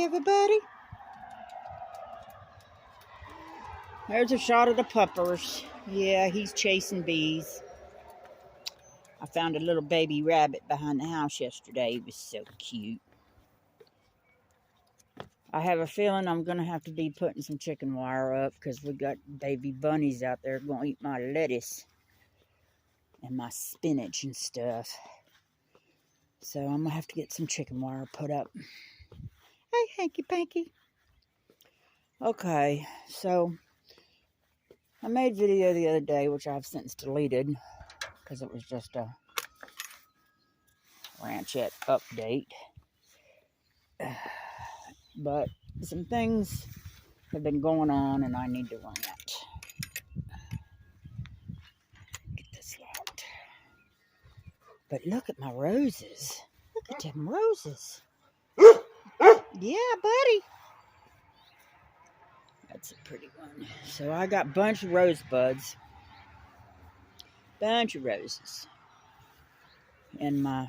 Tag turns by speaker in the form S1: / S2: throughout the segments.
S1: Hey, everybody. There's a shot of the puppers. Yeah, he's chasing bees. I found a little baby rabbit behind the house yesterday. He was so cute. I have a feeling I'm going to have to be putting some chicken wire up because we got baby bunnies out there going to eat my lettuce and my spinach and stuff. So I'm going to have to get some chicken wire put up. Hey, hanky-panky. Okay, so I made a video the other day, which I've since deleted because it was just a Ranchette update. But some things have been going on and I need to rant. Get this locked. But look at my roses. Look at them roses. Yeah, buddy. That's a pretty one. So I got a bunch of rose buds. Bunch of roses. And my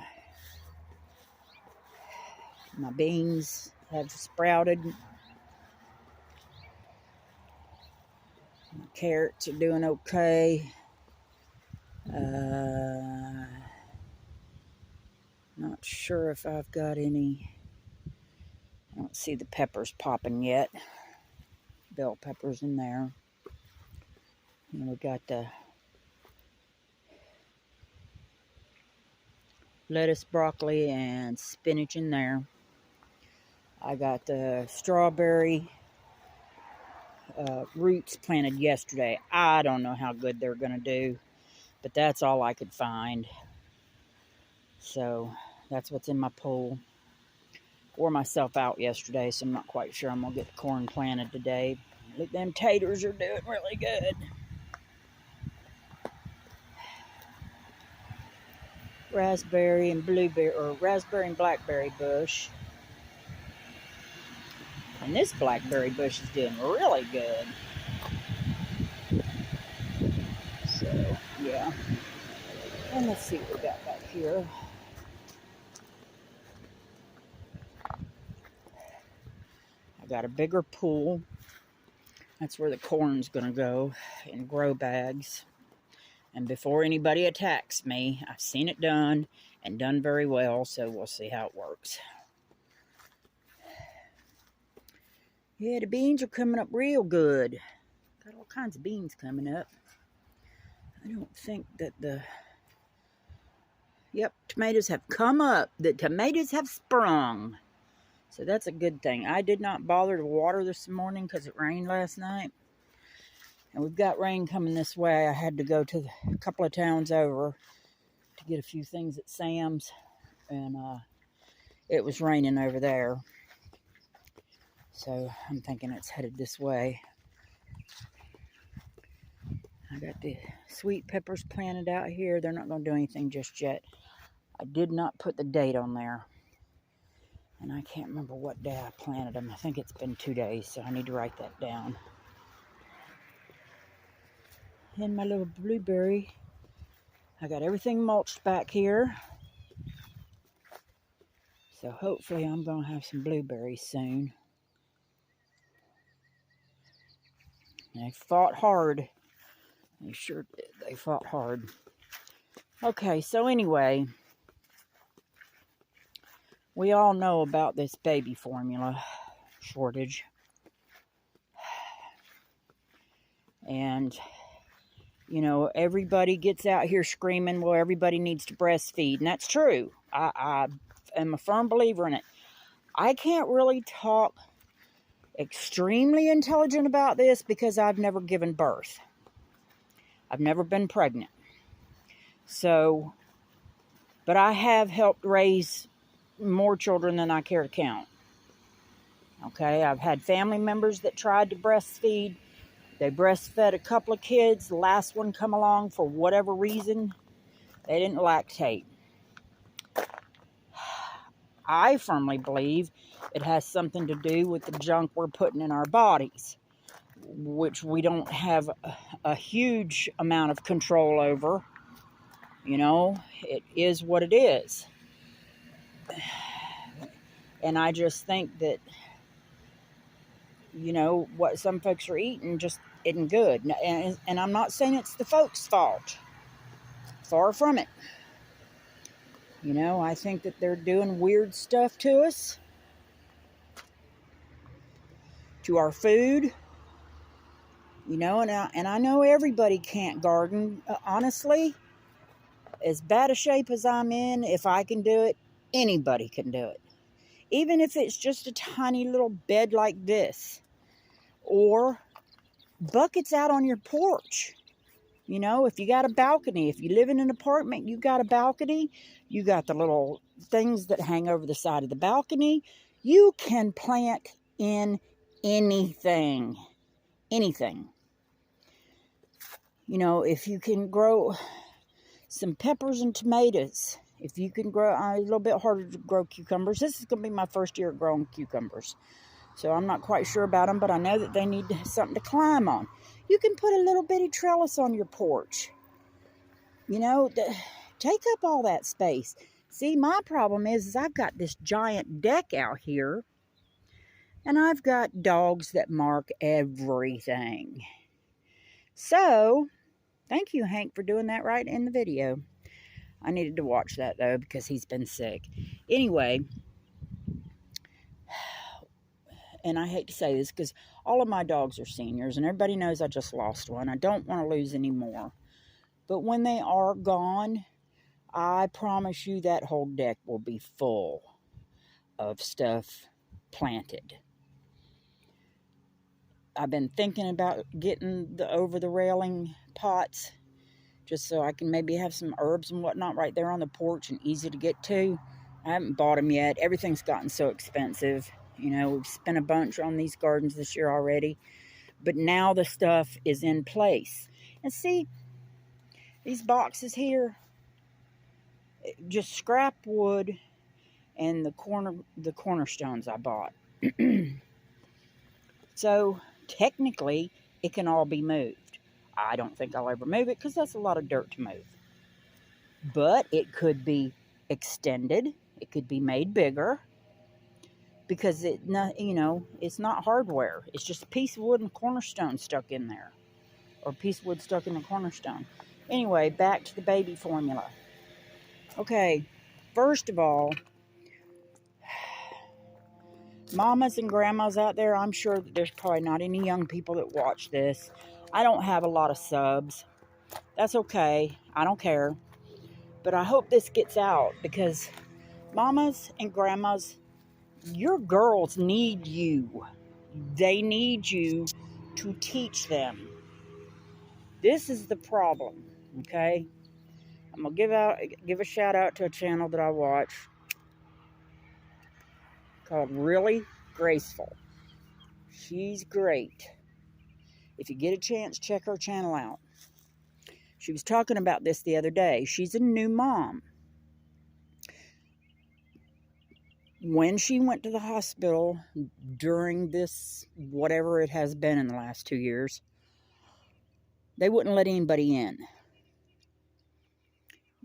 S1: beans have sprouted. My carrots are doing okay. Not sure if I've got any. I don't see the peppers popping yet. Bell peppers in there. And we got the lettuce, broccoli, and spinach in there. I got the strawberry roots planted yesterday. I don't know how good they're going to do, but that's all I could find. So that's what's in my pool. Wore myself out yesterday, so I'm not quite sure I'm going to get the corn planted today. Look, them taters are doing really good. Raspberry and blueberry, or raspberry and blackberry bush. And this blackberry bush is doing really good. So, yeah. And let's see what we got back here. I got a bigger pool. That's where the corn's going to go in grow bags. And before anybody attacks me, I've seen it done and done very well, so we'll see how it works. Yeah, the beans are coming up real good. Got all kinds of beans coming up. I don't think that Yep, tomatoes have come up. The tomatoes have sprung. So that's a good thing. I did not bother to water this morning because it rained last night. And we've got rain coming this way. I had to go to a couple of towns over to get a few things at Sam's. And it was raining over there. So I'm thinking it's headed this way. I got the sweet peppers planted out here. They're not going to do anything just yet. I did not put the date on there. And I can't remember what day I planted them. I think it's been 2 days, so I need to write that down. And my little blueberry. I got everything mulched back here. So hopefully I'm going to have some blueberries soon. They fought hard. They sure did. They fought hard. Okay, so anyway, we all know about this baby formula shortage. And, you know, everybody gets out here screaming, well, everybody needs to breastfeed. And that's true. I am a firm believer in it. I can't really talk extremely intelligent about this because I've never given birth. I've never been pregnant. So, but I have helped raise more children than I care to count. Okay, I've had family members that tried to breastfeed. They breastfed a couple of kids. The last one come along for whatever reason. They didn't lactate. I firmly believe it has something to do with the junk we're putting in our bodies, which we don't have a huge amount of control over. You know, it is what it is. And I just think that you know, what some folks are eating just isn't good. And I'm not saying it's the folks' fault. Far from it. You know, I think that they're doing weird stuff to us, to our food. You know, and I know everybody can't garden. Honestly, as bad a shape as I'm in, if I can do it, anybody can do it. Even if it's just a tiny little bed like this, or buckets out on your porch. You know, if you got a balcony, if you live in an apartment, you got a balcony, you got the little things that hang over the side of the balcony. You can plant in anything. Anything. You know, if you can grow some peppers and tomatoes, if you can grow, a little bit harder to grow cucumbers. This is going to be my first year growing cucumbers. So I'm not quite sure about them, but I know that they need something to climb on. You can put a little bitty trellis on your porch. You know, take up all that space. See, my problem is I've got this giant deck out here, and I've got dogs that mark everything. So, thank you, Hank, for doing that right in the video. I needed to watch that, though, because he's been sick. Anyway, and I hate to say this because all of my dogs are seniors, and everybody knows I just lost one. I don't want to lose any more. But when they are gone, I promise you that whole deck will be full of stuff planted. I've been thinking about getting the over-the-railing pots just so I can maybe have some herbs and whatnot right there on the porch and easy to get to. I haven't bought them yet. Everything's gotten so expensive. You know, we've spent a bunch on these gardens this year already. But now the stuff is in place. And see, these boxes here, just scrap wood and the cornerstones I bought. So technically it can all be moved. I don't think I'll ever move it because that's a lot of dirt to move. But it could be extended. It could be made bigger because it's not hardware. It's just a piece of wood and cornerstone stuck in there, or a piece of wood stuck in the cornerstone. Anyway, back to the baby formula. Okay, first of all, mamas and grandmas out there, I'm sure that there's probably not any young people that watch this. I don't have a lot of subs. That's okay. I don't care. But I hope this gets out because mamas and grandmas, your girls need you. They need you to teach them. This is the problem, okay? I'm going to give a shout out to a channel that I watch called Really Graceful. She's great. If you get a chance, check her channel out. She was talking about this the other day. She's a new mom. When she went to the hospital during this, whatever it has been in the last 2 years, they wouldn't let anybody in.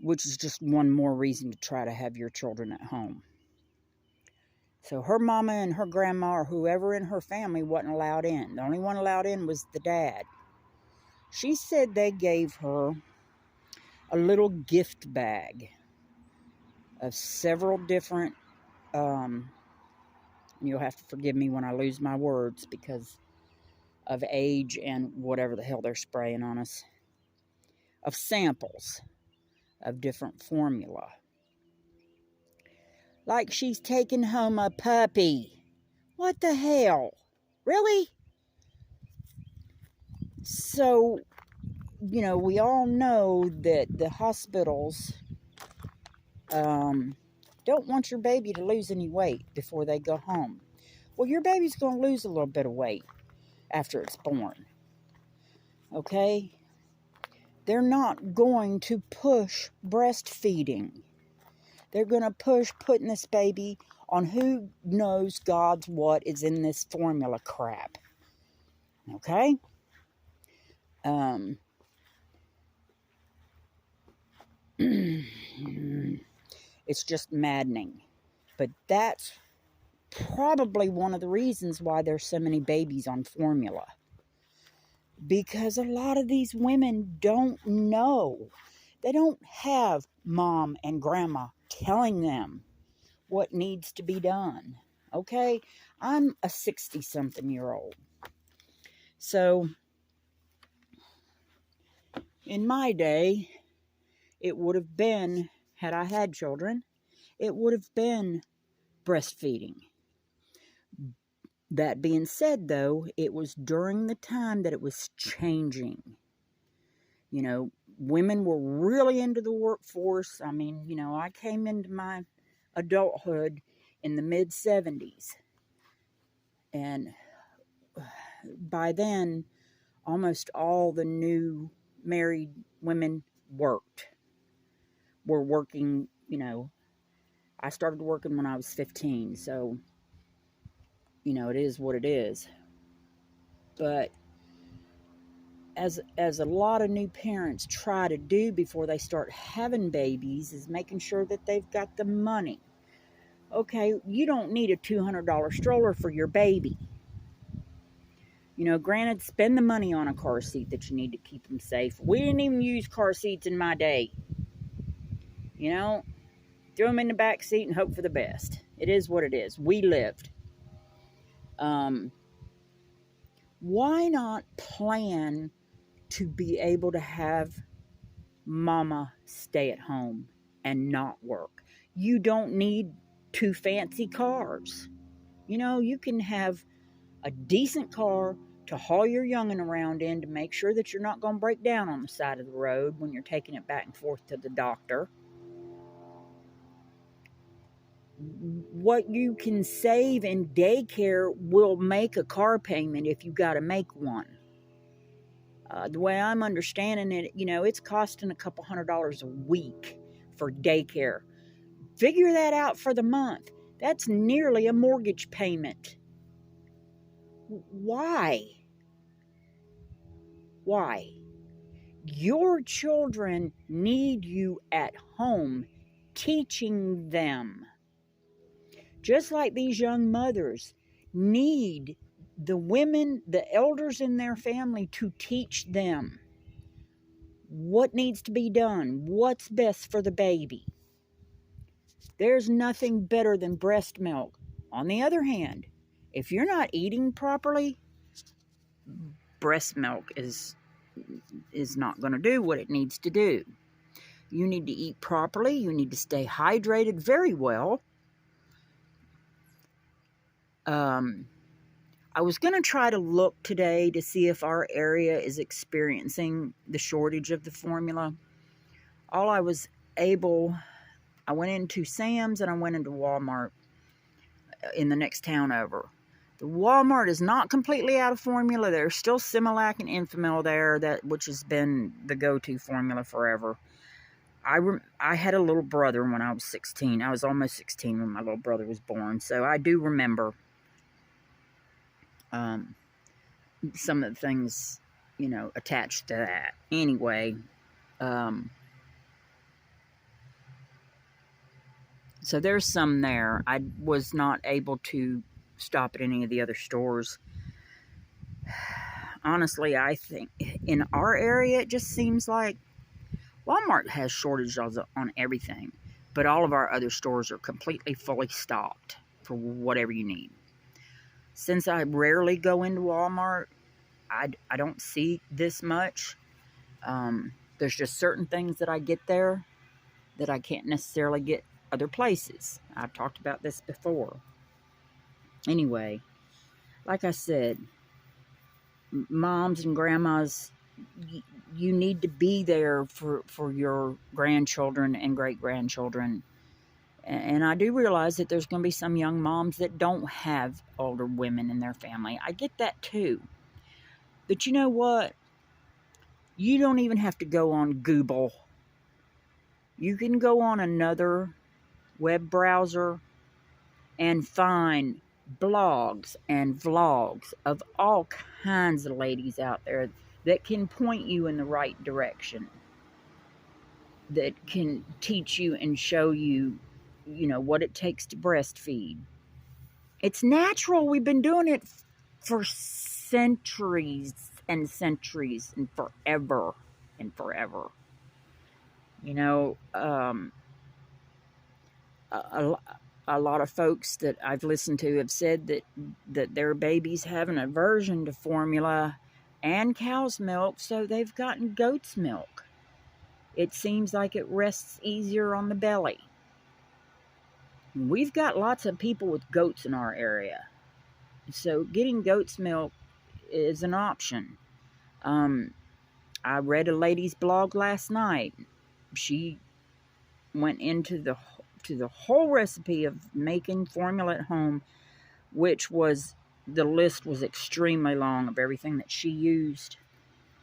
S1: Which is just one more reason to try to have your children at home. So her mama and her grandma or whoever in her family wasn't allowed in. The only one allowed in was the dad. She said they gave her a little gift bag of several different, you'll have to forgive me when I lose my words because of age and whatever the hell they're spraying on us, of samples of different formula. Like she's taking home a puppy. What the hell? Really? So, you know, we all know that the hospitals don't want your baby to lose any weight before they go home. Well, your baby's going to lose a little bit of weight after it's born. Okay? They're not going to push breastfeeding. They're going to push putting this baby on who knows God's what is in this formula crap. Okay? It's just maddening. But that's probably one of the reasons why there's so many babies on formula. Because a lot of these women don't know. They don't have mom and grandma telling them what needs to be done. Okay? I'm a 60-something-year-old. So, in my day, it would have been, had I had children, it would have been breastfeeding. That being said, though, it was during the time that it was changing. You know, women were really into the workforce. I mean, you know, I came into my adulthood in the mid-70s. And by then, almost all the new married women were working, you know. I started working when I was 15, so, you know, it is what it is. But as a lot of new parents try to do before they start having babies is making sure that they've got the money. Okay, you don't need a $200 stroller for your baby. You know, granted, spend the money on a car seat that you need to keep them safe. We didn't even use car seats in my day. You know, throw them in the back seat and hope for the best. It is what it is. We lived. Why not plan to be able to have mama stay at home and not work? You don't need 2 fancy cars. You know, you can have a decent car to haul your young'un around in to make sure that you're not going to break down on the side of the road when you're taking it back and forth to the doctor. What you can save in daycare will make a car payment if you got to make one. The way I'm understanding it, you know, it's costing a couple $100 a week for daycare. Figure that out for the month. That's nearly a mortgage payment. Why? Why? Your children need you at home teaching them. Just like these young mothers need the women, the elders in their family to teach them what needs to be done, what's best for the baby. There's nothing better than breast milk. On the other hand, if you're not eating properly, breast milk is not going to do what it needs to do. You need to eat properly. You need to stay hydrated very well. I was going to try to look today to see if our area is experiencing the shortage of the formula. I went into Sam's and I went into Walmart in the next town over. The Walmart is not completely out of formula. There's still Similac and Enfamil there, which has been the go-to formula forever. I had a little brother when I was 16. I was almost 16 when my little brother was born, so I do remember some of the things, you know, attached to that. Anyway, so there's some there. I was not able to stop at any of the other stores. Honestly, I think in our area, it just seems like Walmart has shortages on everything, but all of our other stores are completely fully stocked for whatever you need. Since I rarely go into Walmart, I don't see this much. There's just certain things that I get there that I can't necessarily get other places. I've talked about this before. Anyway, like I said, moms and grandmas, you need to be there for your grandchildren and great-grandchildren. And I do realize that there's going to be some young moms that don't have older women in their family. I get that too. But you know what? You don't even have to go on Google. You can go on another web browser and find blogs and vlogs of all kinds of ladies out there that can point you in the right direction, that can teach you and show you, you know, what it takes to breastfeed. It's natural. We've been doing it for centuries and centuries and forever and forever. You know, a, a lot of folks that I've listened to have said that their babies have an aversion to formula and cow's milk, so they've gotten goat's milk. It seems like it rests easier on the belly. We've got lots of people with goats in our area, so getting goat's milk is an option. I read a lady's blog last night. She went into the whole recipe of making formula at home, which was, the list was extremely long of everything that she used.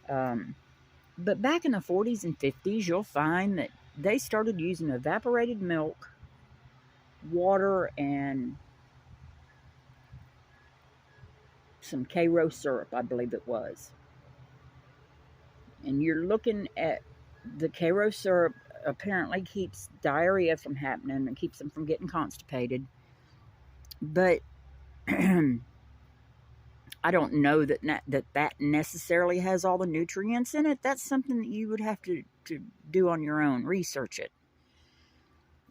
S1: But back in the 40s and 50s, you'll find that they started using evaporated milk, water, and some Karo syrup, I believe it was. And you're looking at the Karo syrup apparently keeps diarrhea from happening and keeps them from getting constipated. But I don't know that necessarily has all the nutrients in it. That's something that you would have to do on your own, research it.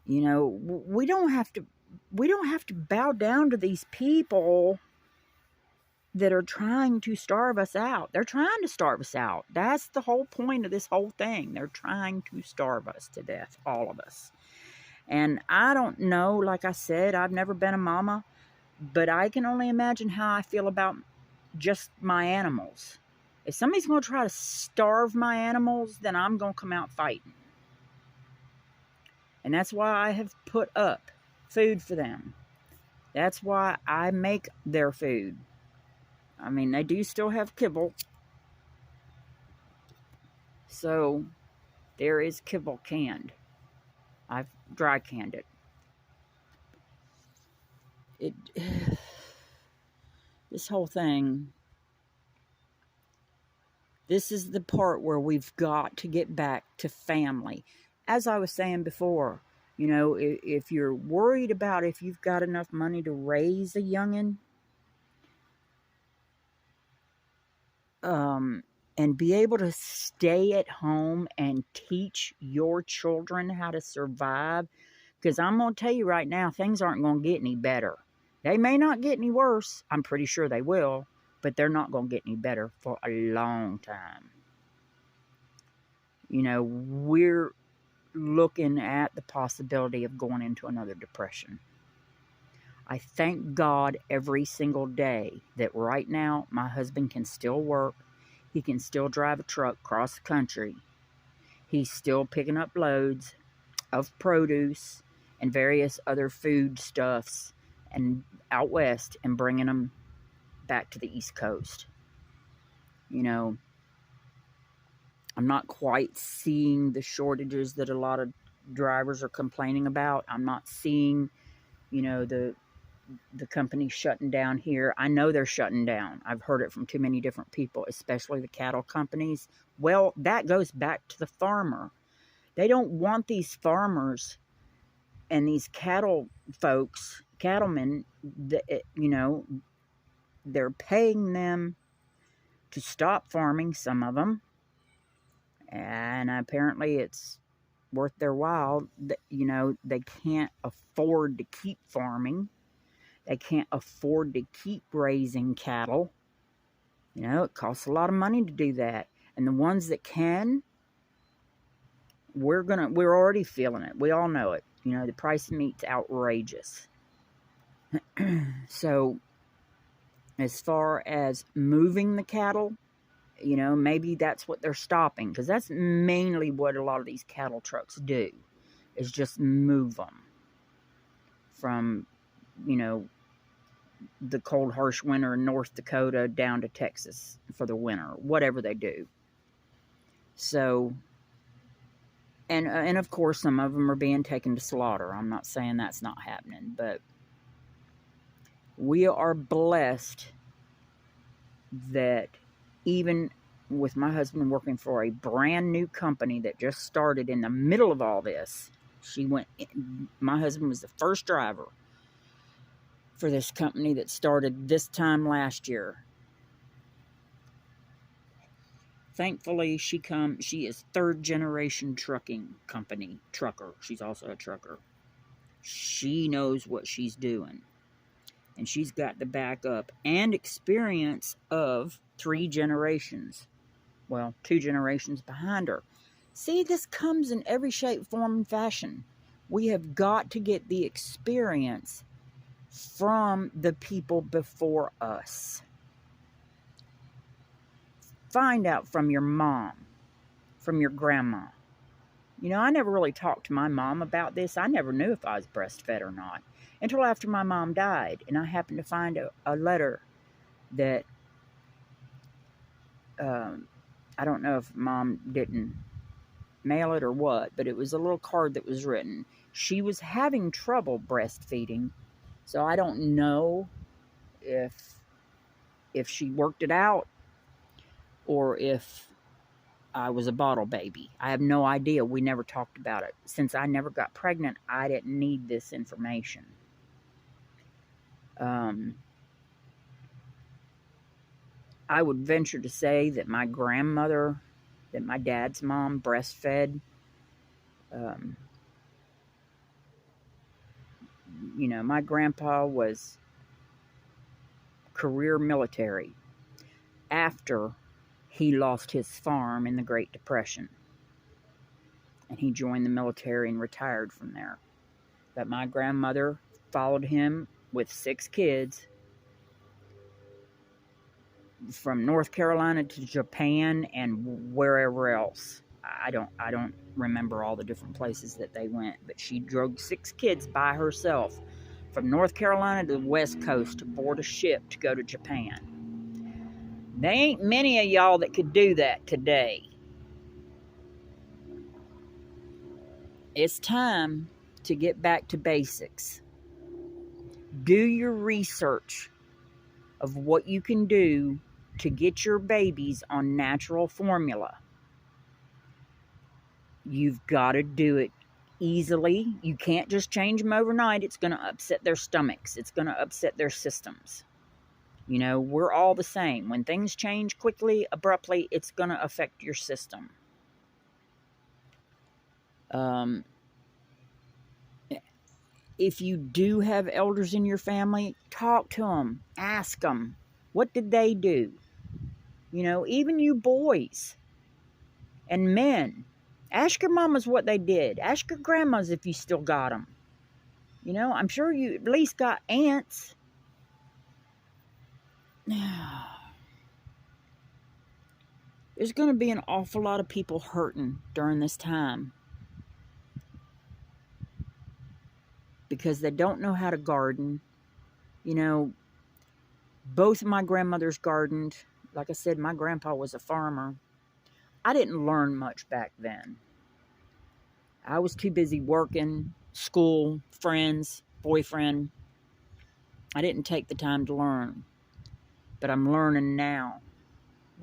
S1: You know, we don't have to bow down to these people that are trying to starve us out. They're trying to starve us out. That's the whole point of this whole thing. They're trying to starve us to death, all of us. And I don't know, like I said, I've never been a mama, but I can only imagine how I feel about just my animals. If somebody's going to try to starve my animals, then I'm going to come out fighting. And that's why I have put up food for them. That's why I make their food. I mean, they do still have kibble. So, there is kibble canned. I've dry canned it. This whole thing, this is the part where we've got to get back to family. As I was saying before, you know, if you're worried about if you've got enough money to raise a youngin', and be able to stay at home and teach your children how to survive, because I'm going to tell you right now, things aren't going to get any better. They may not get any worse. I'm pretty sure they will, but they're not going to get any better for a long time. You know, we're looking at the possibility of going into another depression. I thank God every single day that right now my husband can still work. He can still drive a truck across the country. He's still picking up loads of produce and various other foodstuffs and out west and bringing them back to the East Coast. You know, I'm not quite seeing the shortages that a lot of drivers are complaining about. I'm not seeing, you know, the company shutting down here. I know they're shutting down. I've heard it from too many different people, especially the cattle companies. Well, that goes back to the farmer. They don't want these farmers and these cattle folks, cattlemen, you know, they're paying them to stop farming, some of them. And apparently it's worth their while. You know, they can't afford to keep farming. They can't afford to keep raising cattle. You know, it costs a lot of money to do that. And the ones that can, we're already feeling it. We all know it. You know, the price of meat's outrageous. So, as far as moving the cattle, you know, maybe that's what they're stopping. Because that's mainly what a lot of these cattle trucks do. Is just move them from, you know, the cold, harsh winter in North Dakota down to Texas for the winter, whatever they do. So, and of course, some of them are being taken to slaughter. I'm not saying that's not happening, but we are blessed that even with my husband working for a brand new company that just started in the middle of all this, my husband was the first driver. for this company that started this time last year. Thankfully, she is third generation trucking company trucker. She's also a trucker. She knows what she's doing. And she's got the backup and experience of 3 generations. Well, 2 generations behind her. See, this comes in every shape, form, and fashion. We have got to get the experience from the people before us. Find out from your mom, from your grandma. You know, I never really talked to my mom about this. I never knew if I was breastfed or not until after my mom died. And I happened to find a letter that, I don't know if mom didn't mail it or what, but it was a little card that was written. She was having trouble breastfeeding, so I don't know if she worked it out or if I was a bottle baby. I have no idea. We never talked about it. Since I never got pregnant, I didn't need this information. I would venture to say that my grandmother, that my dad's mom breastfed. You know, my grandpa was career military after he lost his farm in the Great Depression. And he joined the military and retired from there. But my grandmother followed him with 6 kids from North Carolina to Japan and wherever else. I don't remember all the different places that they went, but she drove 6 kids by herself from North Carolina to the West Coast to board a ship to go to Japan. There ain't many of y'all that could do that today. It's time to get back to basics. Do your research of what you can do to get your babies on natural formula. You've got to do it easily. You can't just change them overnight. It's going to upset their stomachs. It's going to upset their systems. You know, we're all the same. When things change quickly, abruptly, it's going to affect your system. If you do have elders in your family, talk to them. Ask them. What did they do? You know, even you boys and men. Ask your mamas what they did. Ask your grandmas if you still got them. You know, I'm sure you at least got aunts. There's going to be an awful lot of people hurting during this time because they don't know how to garden. You know, both of my grandmothers gardened. Like I said, my grandpa was a farmer. I didn't learn much back then. I was too busy working, school, friends, boyfriend. I didn't take the time to learn. But I'm learning now.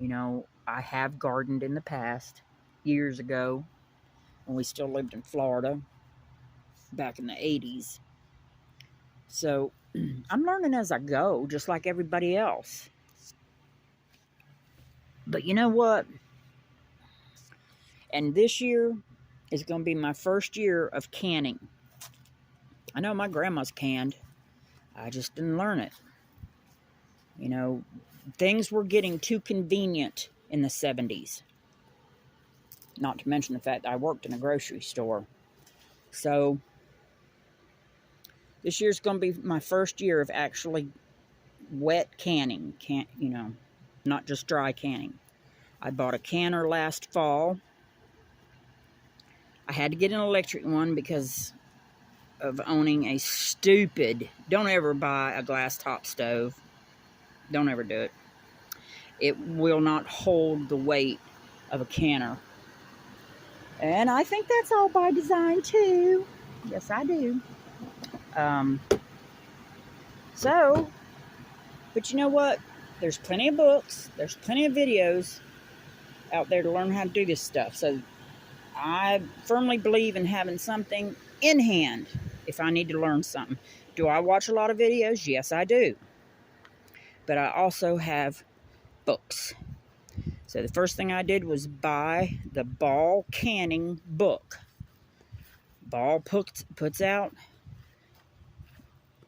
S1: You know, I have gardened in the past, years ago, when we still lived in Florida, back in the 80s. So, I'm learning as I go, just like everybody else. But you know what? And this year is going to be my first year of canning. I know my grandma's canned. I just didn't learn it. You know, things were getting too convenient in the 70s. Not to mention the fact that I worked in a grocery store. So, this year's going to be my first year of actually wet canning. You know, not just dry canning. I bought a canner last fall. I had to get an electric one because of owning a stupid... Don't ever buy a glass top stove. Don't ever do it. It will not hold the weight of a canner. And I think that's all by design too. Yes, I do. But you know what? There's plenty of books. There's plenty of videos out there to learn how to do this stuff. So I firmly believe in having something in hand if I need to learn something. Do I watch a lot of videos? Yes, I do. But I also have books. So the first thing I did was buy the Ball canning book. Ball puts out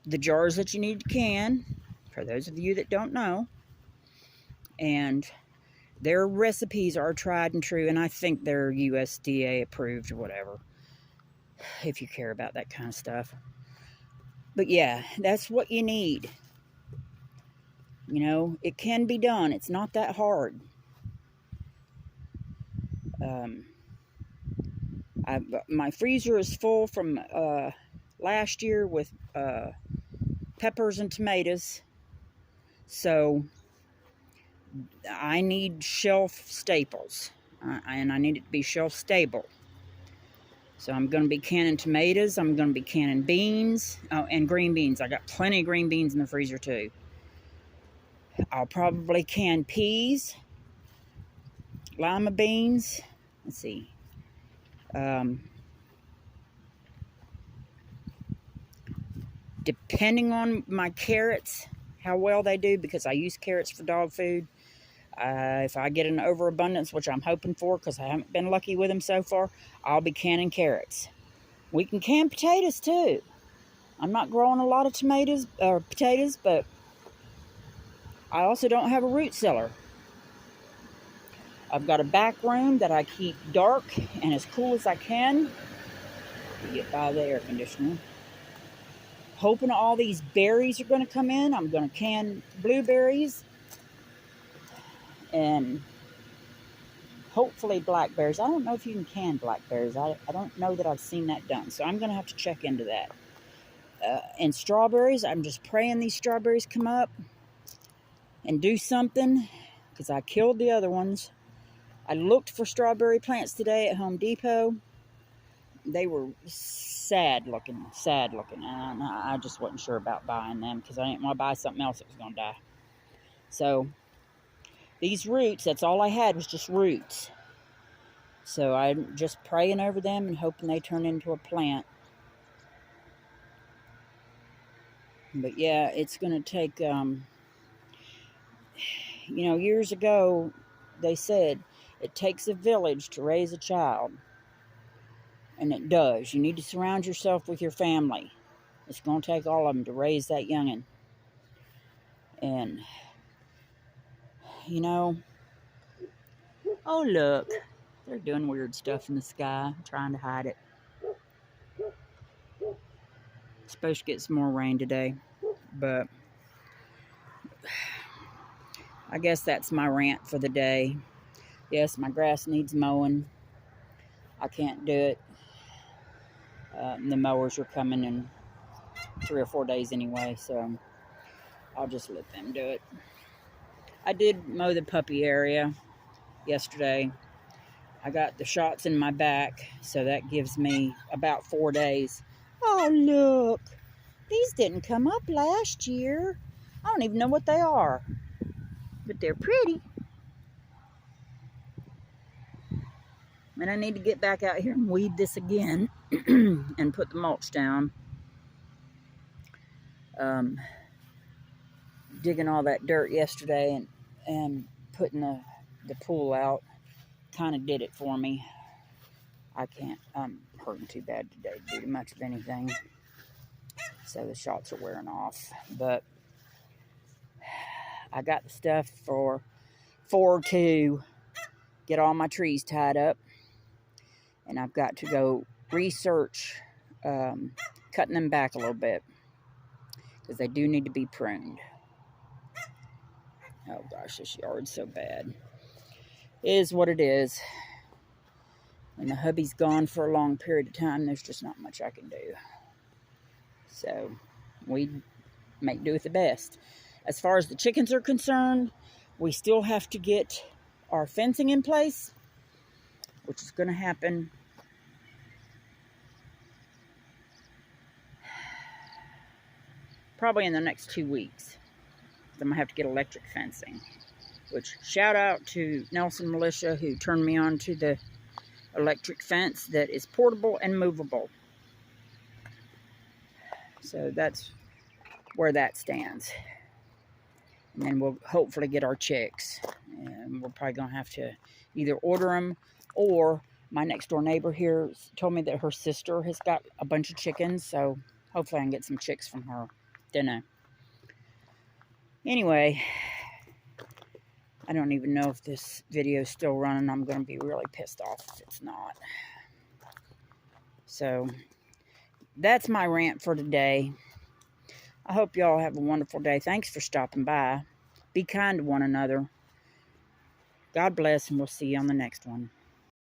S1: the jars that you need to can, for those of you that don't know. And their recipes are tried and true, and I think they're USDA approved or whatever, if you care about that kind of stuff. But yeah, that's what you need. You know, it can be done. It's not that hard. My freezer is full from last year with peppers and tomatoes. So I need shelf staples. And I need it to be shelf stable. So I'm going to be canning tomatoes. I'm going to be canning beans. Oh, and green beans. I got plenty of green beans in the freezer too. I'll probably can peas, lima beans. Let's see. Depending on my carrots, how well they do, because I use carrots for dog food. If I get an overabundance, which I'm hoping for because I haven't been lucky with them so far, I'll be canning carrots. We can can potatoes too. I'm not growing a lot of potatoes, but I also don't have a root cellar. I've got a back room that I keep dark and as cool as I can to get by the air conditioner. Hoping all these berries are going to come in. I'm going to can blueberries and hopefully blackberries. I don't know if you can can blackberries. I don't know that I've seen that done, so I'm going to have to check into that. And strawberries, I'm just praying these strawberries come up and do something, because I killed the other ones. I looked for strawberry plants today at Home Depot. They were sad looking, and I just wasn't sure about buying them because I didn't want to buy something else that was going to die. So these roots, that's all I had was just roots. So I'm just praying over them and hoping they turn into a plant. But yeah, it's going to take, years ago they said it takes a village to raise a child. And it does. You need to surround yourself with your family. It's going to take all of them to raise that youngin'. And, oh look, they're doing weird stuff in the sky, trying to hide it. It's supposed to get some more rain today, but I guess that's my rant for the day. Yes, my grass needs mowing. I can't do it. The mowers are coming in 3 or 4 days anyway, so I'll just let them do it. I did mow the puppy area yesterday. I got the shots in my back, so that gives me about 4 days. Oh, look. These didn't come up last year. I don't even know what they are, but they're pretty. And I need to get back out here and weed this again and put the mulch down. Digging all that dirt yesterday and putting the pool out kind of did it for me. I'm hurting too bad today to do much of anything. So the shots are wearing off. But I got the stuff to get all my trees tied up. And I've got to go research cutting them back a little bit, because they do need to be pruned. Oh gosh, this yard's so bad. It is what it is. When the hubby's gone for a long period of time, there's just not much I can do. So we make do with the best. As far as the chickens are concerned, we still have to get our fencing in place, which is going to happen probably in the next 2 weeks. I'm going to have to get electric fencing, which shout out to Nelson Militia, who turned me on to the electric fence that is portable and movable. So that's where that stands. And then we'll hopefully get our chicks. And we're probably going to have to either order them, or my next door neighbor here told me that her sister has got a bunch of chickens. So hopefully I can get some chicks from her. Don't know. Anyway, I don't even know if this video is still running. I'm going to be really pissed off if it's not. So that's my rant for today. I hope y'all have a wonderful day. Thanks for stopping by. Be kind to one another. God bless, and we'll see you on the next one.